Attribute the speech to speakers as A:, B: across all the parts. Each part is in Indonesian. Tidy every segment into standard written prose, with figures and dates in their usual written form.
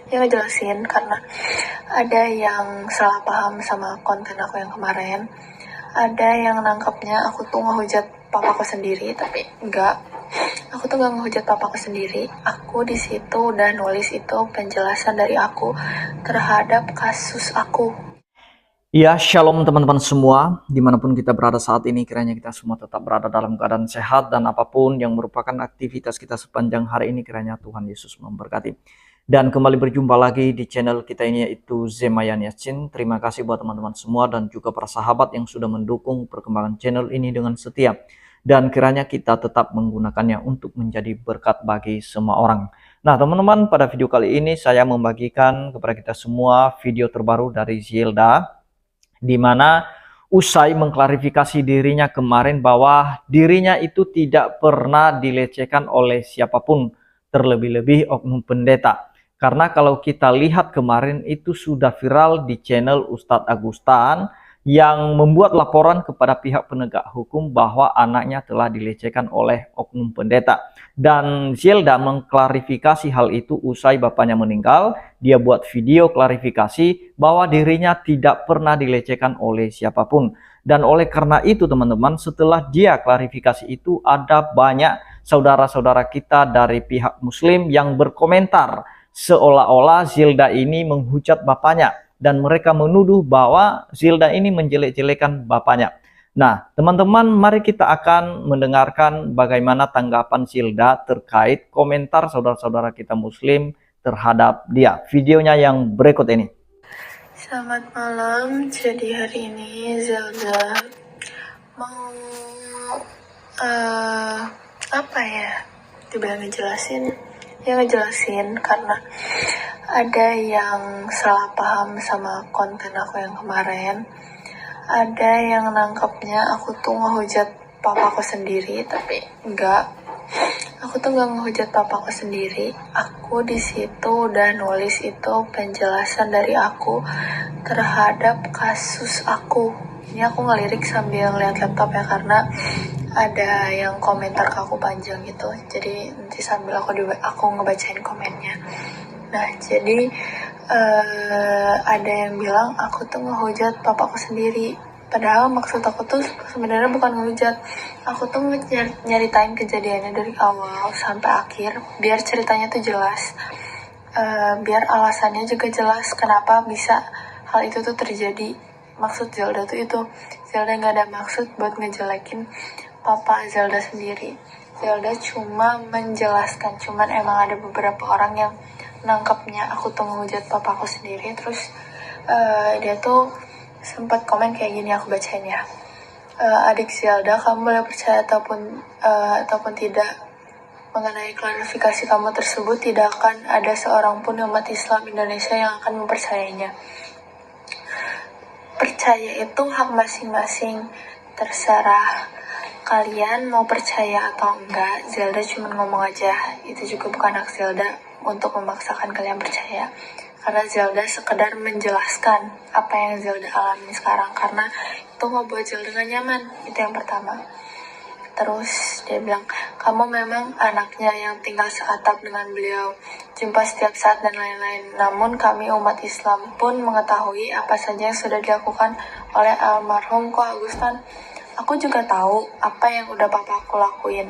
A: yang ngejelasin karena ada yang salah paham sama konten aku yang kemarin. Ada yang nangkepnya aku tuh ngehujat papaku sendiri, tapi enggak. Aku tuh gak ngehujat papaku sendiri. Aku di situ udah nulis itu penjelasan dari aku terhadap kasus aku.
B: Ya, shalom teman-teman semua, dimanapun kita berada saat ini, kiranya kita semua tetap berada dalam keadaan sehat dan apapun yang merupakan aktivitas kita sepanjang hari ini, kiranya Tuhan Yesus memberkati. Dan kembali berjumpa lagi di channel kita ini, yaitu Zemayan Yacin. Terima kasih buat teman-teman semua dan juga para sahabat yang sudah mendukung perkembangan channel ini dengan setia. Dan kiranya kita tetap menggunakannya untuk menjadi berkat bagi semua orang. Nah teman-teman, pada video kali ini saya membagikan kepada kita semua video terbaru dari Zilda, di mana usai mengklarifikasi dirinya kemarin bahwa dirinya itu tidak pernah dilecehkan oleh siapapun, terlebih-lebih oknum pendeta. Karena kalau kita lihat kemarin itu sudah viral di channel Ustadz Agustan yang membuat laporan kepada pihak penegak hukum bahwa anaknya telah dilecehkan oleh oknum pendeta. Dan Zilda mengklarifikasi hal itu usai bapaknya meninggal. Dia buat video klarifikasi bahwa dirinya tidak pernah dilecehkan oleh siapapun. Dan oleh karena itu teman-teman, setelah dia klarifikasi itu, ada banyak saudara-saudara kita dari pihak muslim yang berkomentar seolah-olah Zilda ini menghujat bapaknya, dan mereka menuduh bahwa Zilda ini menjelek-jelekan bapaknya. Nah, teman-teman, mari kita akan mendengarkan bagaimana tanggapan Zilda terkait komentar saudara-saudara kita muslim terhadap dia. Videonya yang berikut ini.
A: Selamat malam, jadi hari ini Zelda mau apa ya, dibilang ngejelasin karena ada yang salah paham sama konten aku yang kemarin. Ada yang nangkepnya aku tuh ngehujat papaku sendiri, tapi enggak. Aku tuh gak ngehujat papaku sendiri. Aku di situ udah nulis itu penjelasan dari aku terhadap kasus aku. Ini aku ngelirik sambil lihat laptop ya, karena ada yang komentar ke aku panjang gitu. Jadi nanti sambil aku ngebacain komennya. Nah, jadi ada yang bilang aku tuh ngehujat papaku sendiri. Padahal maksud aku tuh sebenarnya bukan ngehujat. Aku tuh nyeritain kejadiannya dari awal sampai akhir, biar ceritanya tuh jelas. Biar alasannya juga jelas kenapa bisa hal itu tuh terjadi. Maksud Zelda tuh itu, Zelda gak ada maksud buat ngejelekin papa Zelda sendiri. Zelda cuma menjelaskan, cuman emang ada beberapa orang yang nangkepnya aku tuh ngehujat papaku sendiri. Terus dia tuh sempat komen kayak gini, aku bacain ya. Adik Zelda, kamu boleh percaya ataupun tidak mengenai klarifikasi kamu tersebut, tidak akan ada seorang pun umat Islam Indonesia yang akan mempercayainya. Percaya itu hak masing-masing, terserah kalian mau percaya atau enggak. Zelda cuma ngomong aja, itu juga bukan hak Zelda untuk memaksakan kalian percaya, karena Zelda sekedar menjelaskan apa yang Zelda alami sekarang, karena itu ngebuat Zelda gak nyaman. Itu yang pertama. Terus dia bilang, kamu memang anaknya yang tinggal seatap dengan beliau, jumpa setiap saat dan lain-lain. Namun kami umat Islam pun mengetahui apa saja yang sudah dilakukan oleh almarhum Ko Agustan. Aku juga tahu apa yang udah papaku lakuin.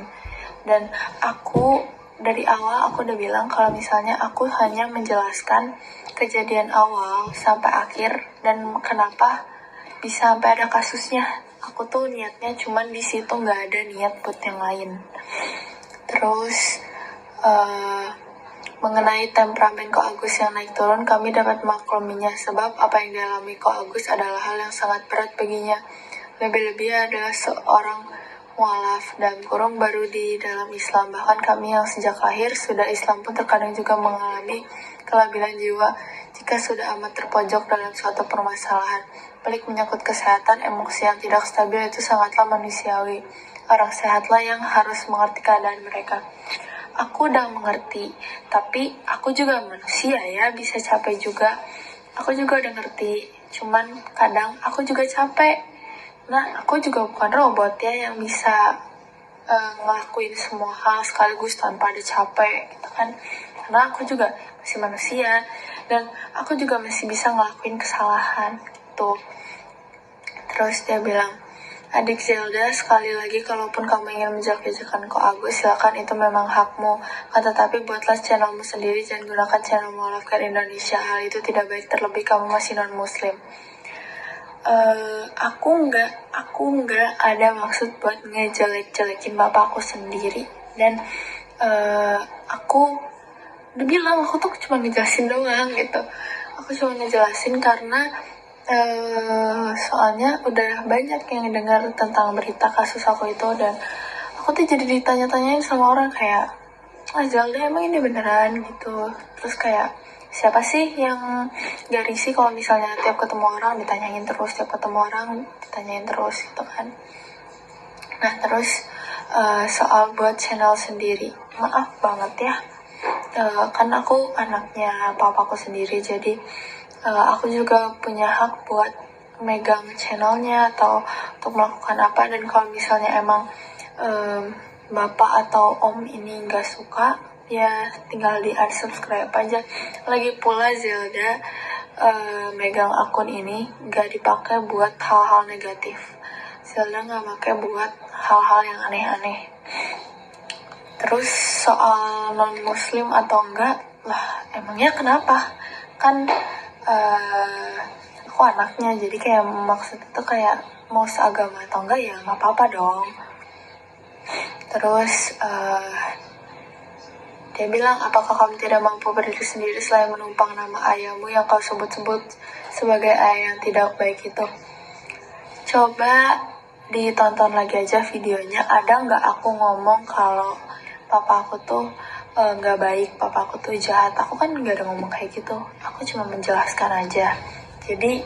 A: Dan aku dari awal aku udah bilang kalau misalnya aku hanya menjelaskan kejadian awal sampai akhir dan kenapa bisa sampai ada kasusnya. Aku tuh niatnya cuman di situ, nggak ada niat buat yang lain. Terus mengenai temperamen Ko Agus yang naik turun, kami dapat makluminya, sebab apa yang dialami Ko Agus adalah hal yang sangat berat baginya. Lebih-lebih adalah seorang mualaf dan kurung baru di dalam Islam. Bahkan kami yang sejak lahir sudah Islam pun terkadang juga mengalami kelabilan jiwa jika sudah amat terpojok dalam suatu permasalahan. Pelik menyangkut kesehatan, emosi yang tidak stabil itu sangatlah manusiawi. Orang sehatlah yang harus mengerti keadaan mereka. Aku udah mengerti, tapi aku juga manusia ya, bisa capek juga. Aku juga udah ngerti, cuman kadang aku juga capek. Nah, aku juga bukan robot ya yang bisa ngelakuin semua hal sekaligus tanpa ada capek gitu kan. Karena aku juga masih manusia. dan aku juga masih bisa ngelakuin kesalahan gitu. Terus dia bilang, adik Zelda, sekali lagi kalaupun kamu ingin menjelek-jelekan Ko Agus, silakan, itu memang hakmu. Tetapi buatlah channelmu sendiri, jangan gunakan channel Mualafkan Indonesia. Hal itu tidak baik, terlebih kamu masih non-muslim. Aku nggak ada maksud buat ngejelek-jelekin bapakku sendiri. Dan aku udah bilang, aku tuh cuma ngejelasin doang gitu. Aku cuma ngejelasin karena soalnya udah banyak yang dengar tentang berita kasus aku itu, dan aku tuh jadi ditanya-tanyain sama orang kayak, Zelda emang ini beneran gitu. Terus kayak, siapa sih yang gak risih kalau misalnya tiap ketemu orang ditanyain terus, tiap ketemu orang ditanyain terus gitu kan. Nah terus soal buat channel sendiri, maaf banget ya, kan aku anaknya papaku sendiri, jadi aku juga punya hak buat megang channelnya atau untuk melakukan apa. Dan kalau misalnya emang bapak atau om ini nggak suka, ya tinggal di unsubscribe aja. Lagi pula Zelda megang akun ini nggak dipakai buat hal-hal negatif. Zelda nggak pakai buat hal-hal yang aneh-aneh. Terus soal non-muslim atau enggak, lah emangnya kenapa? Kan aku anaknya, jadi kayak maksud itu kayak mau seagama atau enggak ya nggak apa-apa dong. Terus dia bilang, apakah kamu tidak mampu berdiri sendiri selain menumpang nama ayahmu yang kau sebut-sebut sebagai ayah yang tidak baik itu? Coba ditonton lagi aja videonya, ada nggak aku ngomong kalau papa aku tuh nggak baik, papa aku tuh jahat? Aku kan nggak ada ngomong kayak gitu, aku cuma menjelaskan aja. Jadi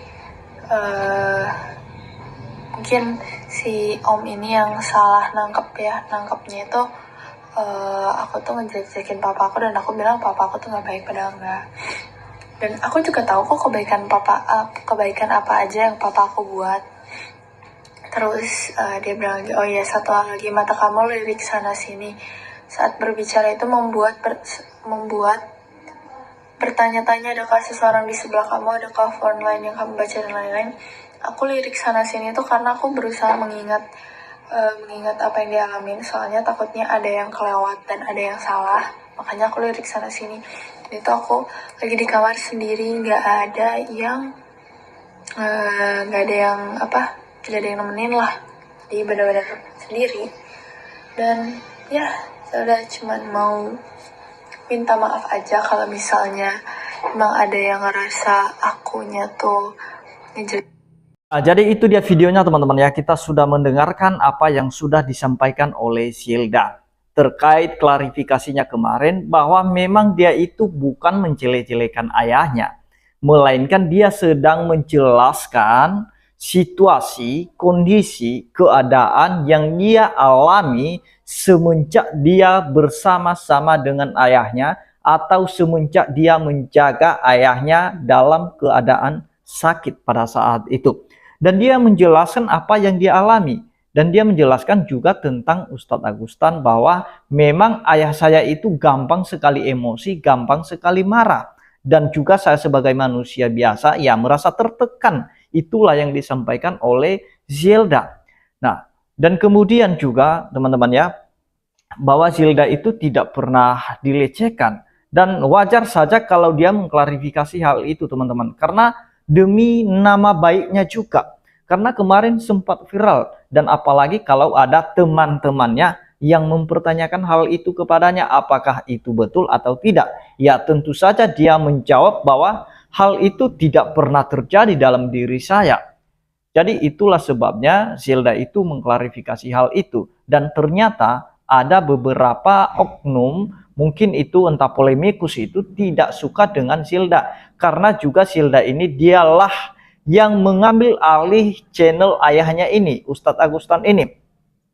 A: mungkin si om ini yang salah nangkepnya itu aku tuh ngejelek-jelekin papa aku, dan aku bilang papa aku tuh nggak baik, padahal nggak. Dan aku juga tahu kok kebaikan apa aja yang papa aku buat. Terus dia bilang lagi, oh iya satu hal lagi, mata kamu lirik sana sini saat berbicara itu membuat bertanya-tanya, adakah seseorang di sebelah kamu, adakah phone line yang kamu baca, dan lain-lain. Aku lirik sana sini itu karena aku berusaha mengingat apa yang dia alamin, soalnya takutnya ada yang kelewat dan ada yang salah, makanya aku lirik sana sini. Itu aku lagi di kamar sendiri, nggak ada yang nemenin lah, jadi benar-benar sendiri. Dan ya udah cuman mau minta maaf aja kalau misalnya emang ada yang ngerasa akunya tuh ngejelek.
B: Nah, jadi itu dia videonya teman-teman ya. Kita sudah mendengarkan apa yang sudah disampaikan oleh Zelda terkait klarifikasinya kemarin, bahwa memang dia itu bukan menjelek-jelekan ayahnya, melainkan dia sedang menjelaskan situasi, kondisi, keadaan yang dia alami semenjak dia bersama-sama dengan ayahnya, atau semenjak dia menjaga ayahnya dalam keadaan sakit pada saat itu. Dan dia menjelaskan apa yang dia alami. Dan dia menjelaskan juga tentang Ustadz Agustan, bahwa memang ayah saya itu gampang sekali emosi, gampang sekali marah. Dan juga saya sebagai manusia biasa ya merasa tertekan. Itulah yang disampaikan oleh Zelda. Nah, dan kemudian juga teman-teman ya, bahwa Zelda itu tidak pernah dilecehkan. Dan wajar saja kalau dia mengklarifikasi hal itu teman-teman, karena demi nama baiknya juga. Karena kemarin sempat viral, dan apalagi kalau ada teman-temannya yang mempertanyakan hal itu kepadanya, apakah itu betul atau tidak. Ya tentu saja dia menjawab bahwa hal itu tidak pernah terjadi dalam diri saya. Jadi itulah sebabnya Zelda itu mengklarifikasi hal itu. Dan ternyata ada beberapa oknum, mungkin itu entah polemikus, itu tidak suka dengan Zelda. Karena juga Zelda ini dialah yang mengambil alih channel ayahnya ini, Ustadz Agustan ini.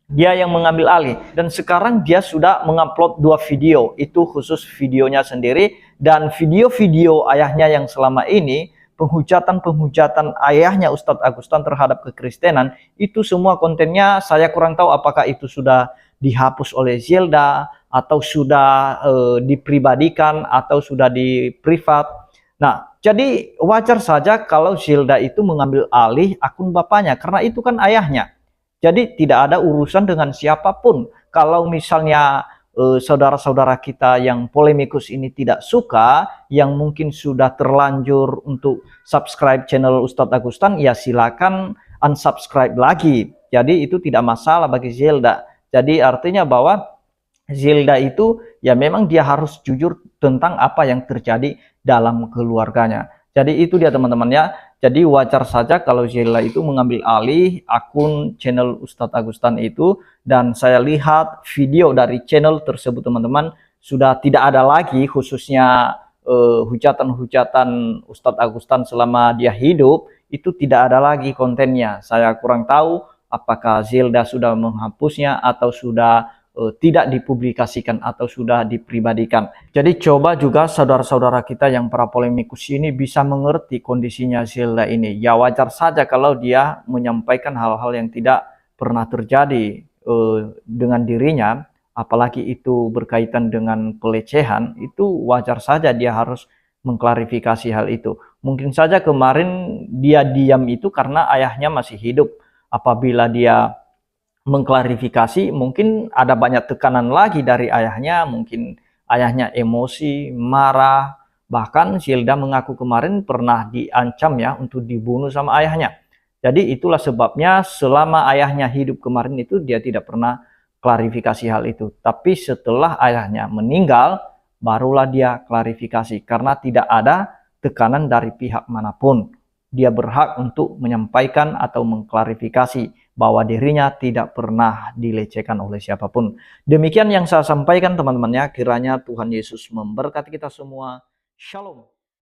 B: Dia yang mengambil alih. Dan sekarang dia sudah mengupload 2 video. Itu khusus videonya sendiri. Dan video-video ayahnya yang selama ini, penghujatan ayahnya Ustadz Agustan terhadap kekristenan, itu semua kontennya saya kurang tahu apakah itu sudah dihapus oleh Zelda, atau sudah dipribadikan, atau sudah di privat. Nah, jadi wajar saja kalau Zilda itu mengambil alih akun bapaknya, karena itu kan ayahnya. Jadi tidak ada urusan dengan siapapun. Kalau misalnya saudara-saudara kita yang polemikus ini tidak suka, yang mungkin sudah terlanjur untuk subscribe channel Ustadz Agustan, ya silakan unsubscribe lagi. Jadi itu tidak masalah bagi Zilda. Jadi artinya bahwa Zilda itu ya memang dia harus jujur tentang apa yang terjadi dalam keluarganya. Jadi itu dia teman-teman ya. Jadi wajar saja kalau Zilda itu mengambil alih akun channel Ustadz Agustan itu, dan saya lihat video dari channel tersebut teman-teman sudah tidak ada lagi, khususnya hujatan-hujatan Ustadz Agustan selama dia hidup itu tidak ada lagi kontennya. Saya kurang tahu apakah Zilda sudah menghapusnya atau sudah tidak dipublikasikan atau sudah dipribadikan. Jadi coba juga saudara-saudara kita yang para polemikus ini bisa mengerti kondisinya Zilda ini. Ya wajar saja kalau dia menyampaikan hal-hal yang tidak pernah terjadi dengan dirinya, apalagi itu berkaitan dengan pelecehan, itu wajar saja dia harus mengklarifikasi hal itu. Mungkin saja kemarin dia diam itu karena ayahnya masih hidup. Apabila dia mengklarifikasi, mungkin ada banyak tekanan lagi dari ayahnya, mungkin ayahnya emosi, marah, bahkan Zilda mengaku kemarin pernah diancam ya untuk dibunuh sama ayahnya. Jadi itulah sebabnya selama ayahnya hidup kemarin itu dia tidak pernah klarifikasi hal itu. Tapi setelah ayahnya meninggal, barulah dia klarifikasi karena tidak ada tekanan dari pihak manapun. Dia berhak untuk menyampaikan atau mengklarifikasi bahwa dirinya tidak pernah dilecehkan oleh siapapun. Demikian yang saya sampaikan teman-teman ya, kiranya Tuhan Yesus memberkati kita semua. Shalom.